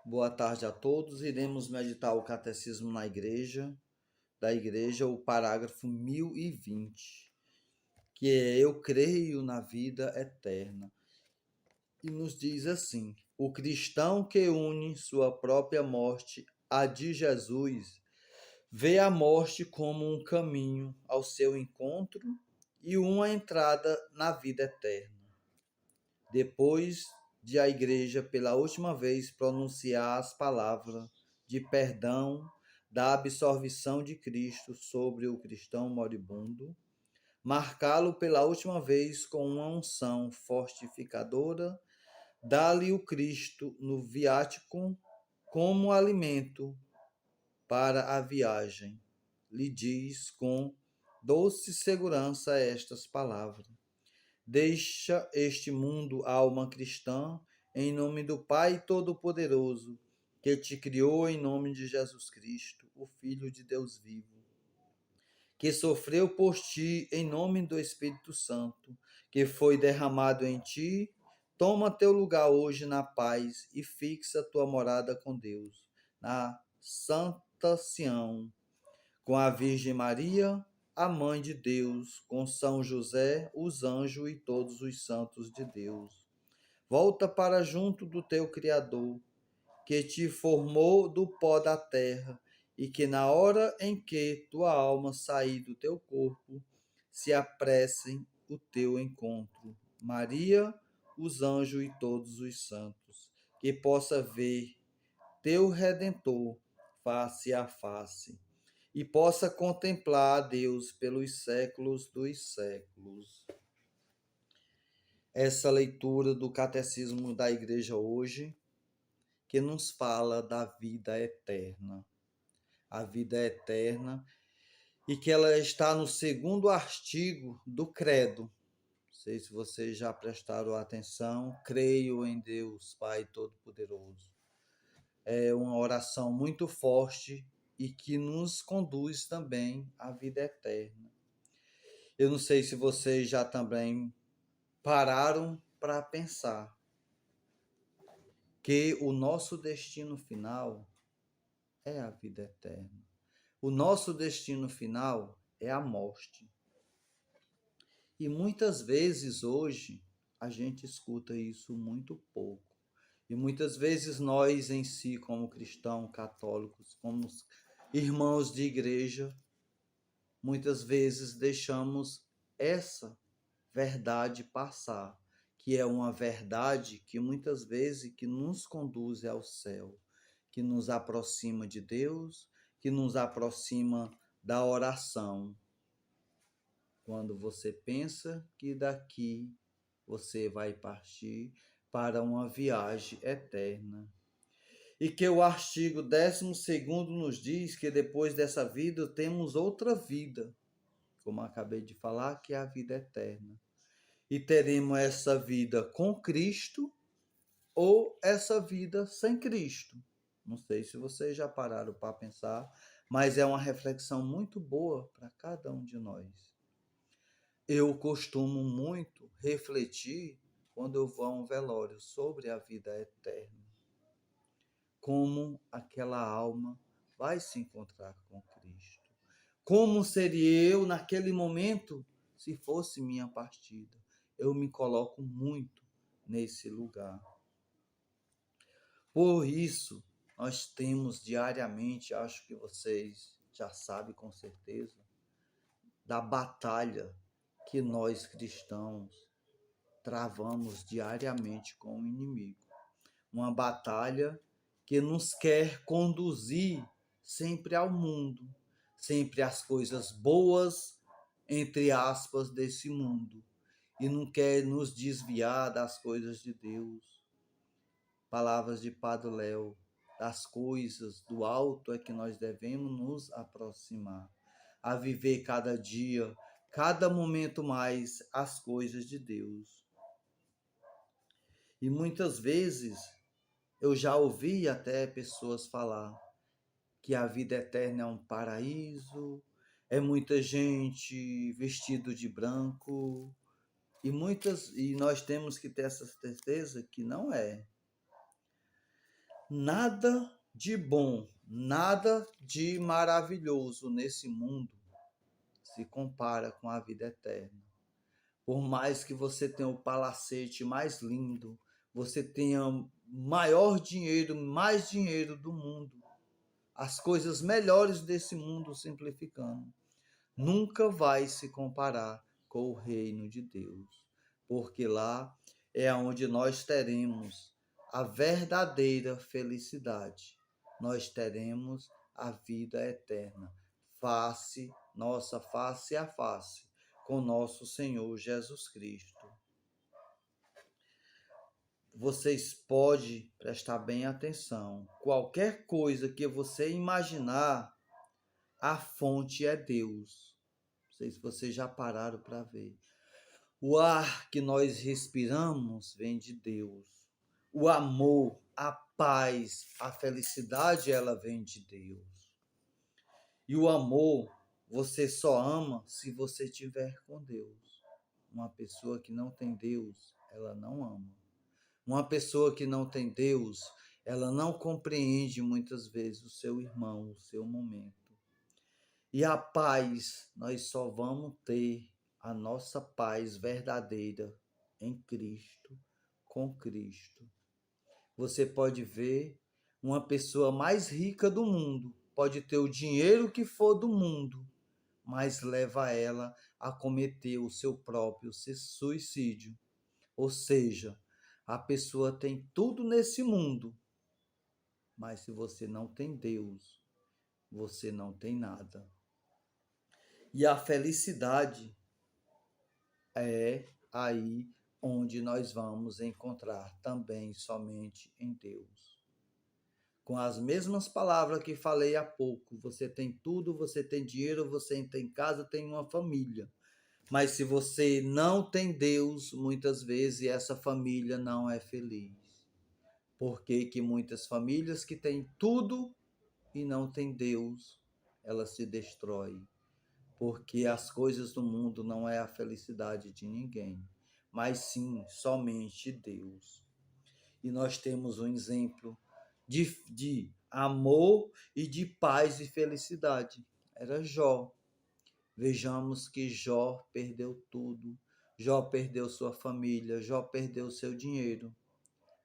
Boa tarde a todos. Iremos meditar o catecismo da igreja, o parágrafo 1020, que é: eu creio na vida eterna. E nos diz assim: o cristão que une sua própria morte à de Jesus vê a morte como um caminho ao seu encontro e uma entrada na vida eterna. Depois de a igreja pela última vez pronunciar as palavras de perdão da absolvição de Cristo sobre o cristão moribundo, marcá-lo pela última vez com uma unção fortificadora, dá-lhe o Cristo no viático como alimento para a viagem. Lhe diz com doce segurança estas palavras: deixa este mundo, alma cristã, em nome do Pai Todo-Poderoso, que te criou em nome de Jesus Cristo, o Filho de Deus vivo, que sofreu por ti em nome do Espírito Santo, que foi derramado em ti. Toma teu lugar hoje na paz e fixa tua morada com Deus, na Santa Sião, com a Virgem Maria, a Mãe de Deus, com São José, os anjos e todos os santos de Deus. Volta para junto do teu Criador, que te formou do pó da terra, e que na hora em que tua alma sair do teu corpo, se apressem o teu encontro. Maria, os anjos e todos os santos, que possa ver teu Redentor face a face e possa contemplar a Deus pelos séculos dos séculos. Essa leitura do Catecismo da Igreja hoje, que nos fala da vida eterna. A vida eterna, e que ela está no segundo artigo do Credo. Não sei se vocês já prestaram atenção. Creio em Deus, Pai Todo-Poderoso. É uma oração muito forte e que nos conduz também à vida eterna. Eu não sei se vocês já também pararam para pensar que o nosso destino final é a vida eterna. O nosso destino final é a morte. E muitas vezes hoje a gente escuta isso muito pouco. E muitas vezes nós em si, como cristãos católicos, como irmãos de igreja, muitas vezes deixamos essa verdade passar, que é uma verdade que muitas vezes que nos conduz ao céu, que nos aproxima de Deus, que nos aproxima da oração. Quando você pensa que daqui você vai partir para uma viagem eterna. E que o artigo 12º nos diz que depois dessa vida temos outra vida, como acabei de falar, que é a vida eterna. E teremos essa vida com Cristo ou essa vida sem Cristo. Não sei se vocês já pararam para pensar, mas é uma reflexão muito boa para cada um de nós. Eu costumo muito refletir quando eu vou a um velório sobre a vida eterna. Como aquela alma vai se encontrar com Cristo. Como seria eu naquele momento se fosse minha partida? Eu me coloco muito nesse lugar. Por isso, nós temos diariamente, acho que vocês já sabem com certeza, da batalha que nós cristãos travamos diariamente com o inimigo. Uma batalha que nos quer conduzir sempre ao mundo, sempre às coisas boas, entre aspas, desse mundo, e não quer nos desviar das coisas de Deus. Palavras de Padre Léo: das coisas do alto é que nós devemos nos aproximar, a viver cada dia, cada momento mais as coisas de Deus. E muitas vezes eu já ouvi até pessoas falar que a vida eterna é um paraíso, é muita gente vestido de branco, e nós temos que ter essa certeza que não é. Nada de bom, nada de maravilhoso nesse mundo se compara com a vida eterna. Por mais que você tenha o palacete mais lindo, você tenha maior dinheiro, mais dinheiro do mundo, as coisas melhores desse mundo simplificando, nunca vai se comparar com o reino de Deus, porque lá é onde nós teremos a verdadeira felicidade. Nós teremos a vida eterna, face a face, com nosso Senhor Jesus Cristo. Vocês podem prestar bem atenção. Qualquer coisa que você imaginar, a fonte é Deus. Não sei se vocês já pararam para ver. O ar que nós respiramos vem de Deus. O amor, a paz, a felicidade, ela vem de Deus. E o amor, você só ama se você estiver com Deus. Uma pessoa que não tem Deus, ela não ama. Uma pessoa que não tem Deus, ela não compreende muitas vezes o seu irmão, o seu momento. E a paz, nós só vamos ter a nossa paz verdadeira em Cristo, com Cristo. Você pode ver uma pessoa mais rica do mundo, pode ter o dinheiro que for do mundo, mas leva ela a cometer o seu próprio suicídio. Ou seja, a pessoa tem tudo nesse mundo, mas se você não tem Deus, você não tem nada. E a felicidade é aí onde nós vamos encontrar também somente em Deus. Com as mesmas palavras que falei há pouco, você tem tudo, você tem dinheiro, você tem casa, tem uma família. Mas se você não tem Deus, muitas vezes essa família não é feliz. Por que muitas famílias que têm tudo e não têm Deus, elas se destroem? Porque as coisas do mundo não é a felicidade de ninguém, mas sim somente Deus. E nós temos um exemplo de amor e de paz e felicidade. Era Jó. Vejamos que Jó perdeu tudo. Jó perdeu sua família, Jó perdeu seu dinheiro,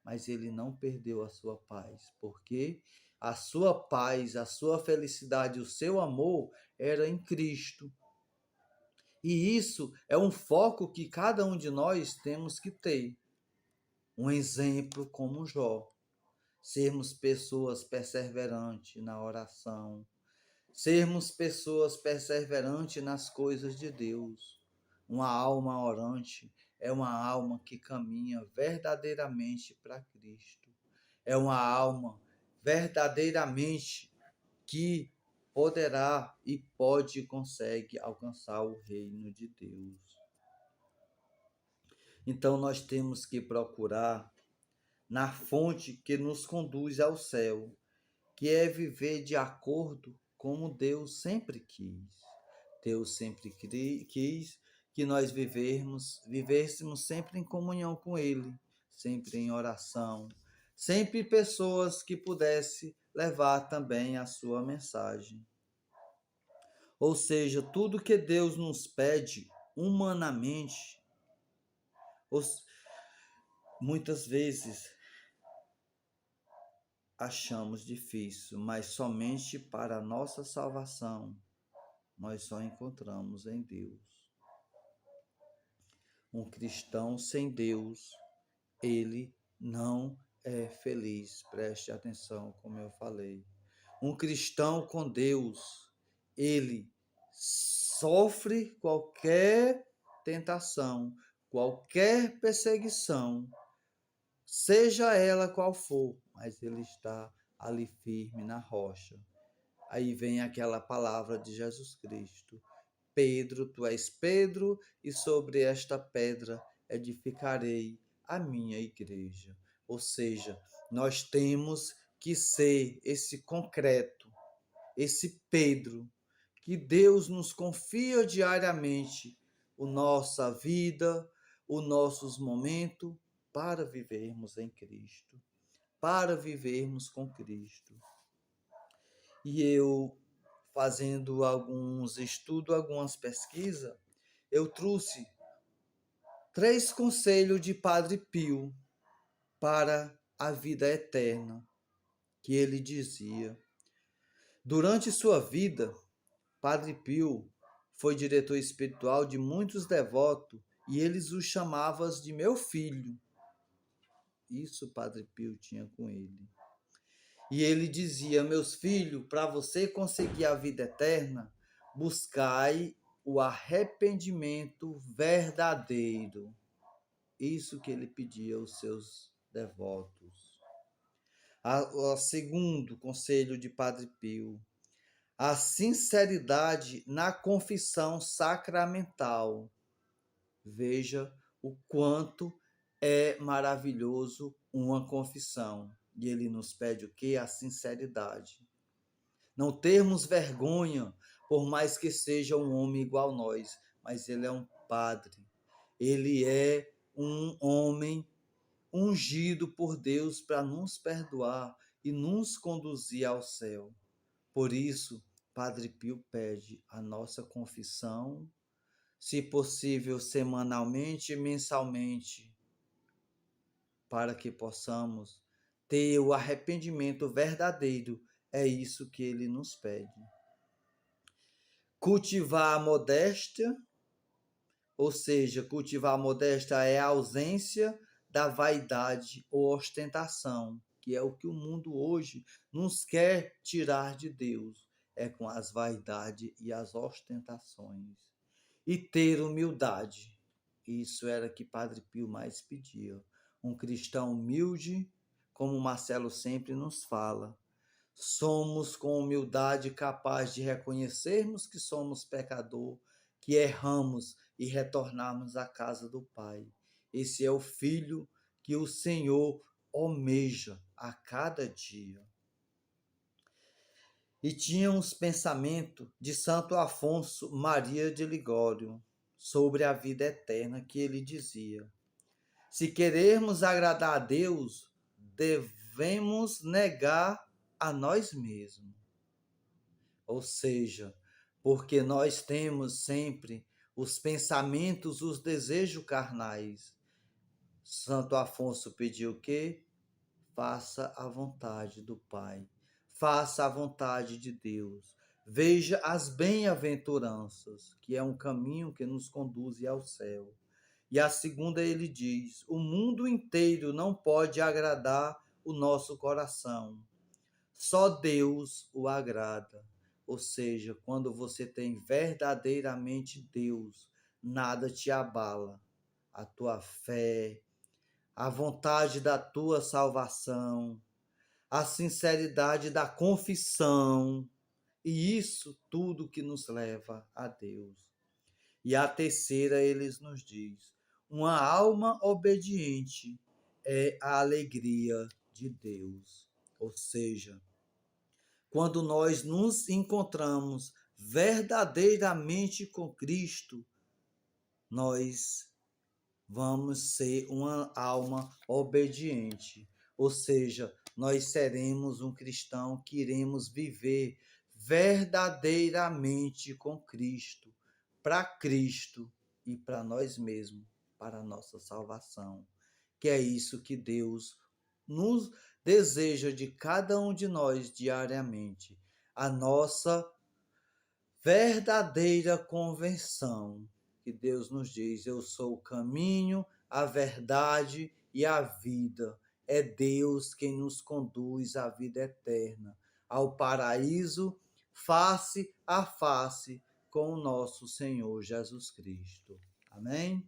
mas ele não perdeu a sua paz, porque a sua paz, a sua felicidade, o seu amor era em Cristo. E isso é um foco que cada um de nós temos que ter. Um exemplo como Jó. Sermos pessoas perseverantes na oração. Sermos pessoas perseverantes nas coisas de Deus. Uma alma orante é uma alma que caminha verdadeiramente para Cristo. É uma alma verdadeiramente que poderá e pode e consegue alcançar o reino de Deus. Então nós temos que procurar na fonte que nos conduz ao céu, que é viver de acordo como Deus sempre quis. Deus sempre quis que nós vivêssemos sempre em comunhão com Ele, sempre em oração, sempre pessoas que pudessem levar também a sua mensagem. Ou seja, tudo que Deus nos pede humanamente, muitas vezes achamos difícil, mas somente para a nossa salvação nós só encontramos em Deus. Um cristão sem Deus, ele não é feliz. Preste atenção, como eu falei. Um cristão com Deus, ele sofre qualquer tentação, qualquer perseguição, seja ela qual for, mas ele está ali firme na rocha. Aí vem aquela palavra de Jesus Cristo: Pedro, tu és Pedro, e sobre esta pedra edificarei a minha igreja. Ou seja, nós temos que ser esse concreto, esse Pedro, que Deus nos confia diariamente a nossa vida, os nossos momentos, para vivermos em Cristo, para vivermos com Cristo. E eu, fazendo alguns estudos, algumas pesquisas, eu trouxe 3 conselhos de Padre Pio para a vida eterna, que ele dizia. Durante sua vida, Padre Pio foi diretor espiritual de muitos devotos e eles o chamavam de meu filho. Isso Padre Pio tinha com ele. E ele dizia: meus filhos, para você conseguir a vida eterna, buscai o arrependimento verdadeiro. Isso que ele pedia aos seus devotos. O segundo conselho de Padre Pio: a sinceridade na confissão sacramental. Veja o quanto é maravilhoso uma confissão. E ele nos pede o quê? A sinceridade. Não termos vergonha, por mais que seja um homem igual a nós, mas ele é um padre. Ele é um homem ungido por Deus para nos perdoar e nos conduzir ao céu. Por isso, Padre Pio pede a nossa confissão, se possível semanalmente e mensalmente, para que possamos ter o arrependimento verdadeiro. É isso que ele nos pede. Cultivar a modéstia, ou seja, cultivar a modéstia é a ausência da vaidade ou ostentação, que é o que o mundo hoje nos quer tirar de Deus, é com as vaidades e as ostentações. E ter humildade, isso era que Padre Pio mais pedia. Um cristão humilde, como Marcelo sempre nos fala. Somos com humildade capazes de reconhecermos que somos pecador, que erramos e retornarmos à casa do Pai. Esse é o filho que o Senhor almeja a cada dia. E tinha uns pensamentos de Santo Afonso Maria de Ligório sobre a vida eterna, que ele dizia: se querermos agradar a Deus, devemos negar a nós mesmos. Ou seja, porque nós temos sempre os pensamentos, os desejos carnais. Santo Afonso pediu o quê? Faça a vontade do Pai. Faça a vontade de Deus. Veja as bem-aventuranças, que é um caminho que nos conduz ao céu. E a segunda ele diz: o mundo inteiro não pode agradar o nosso coração. Só Deus o agrada. Ou seja, quando você tem verdadeiramente Deus, nada te abala. A tua fé, a vontade da tua salvação, a sinceridade da confissão, e isso tudo que nos leva a Deus. E a terceira, eles nos diz: uma alma obediente é a alegria de Deus. Ou seja, quando nós nos encontramos verdadeiramente com Cristo, nós vamos ser uma alma obediente. Ou seja, nós seremos um cristão que iremos viver verdadeiramente com Cristo, para Cristo e para nós mesmos, para a nossa salvação. Que é isso que Deus nos deseja de cada um de nós diariamente. A nossa verdadeira conversão. Que Deus nos diz: eu sou o caminho, a verdade e a vida. É Deus quem nos conduz à vida eterna, ao paraíso, face a face com o nosso Senhor Jesus Cristo. Amém?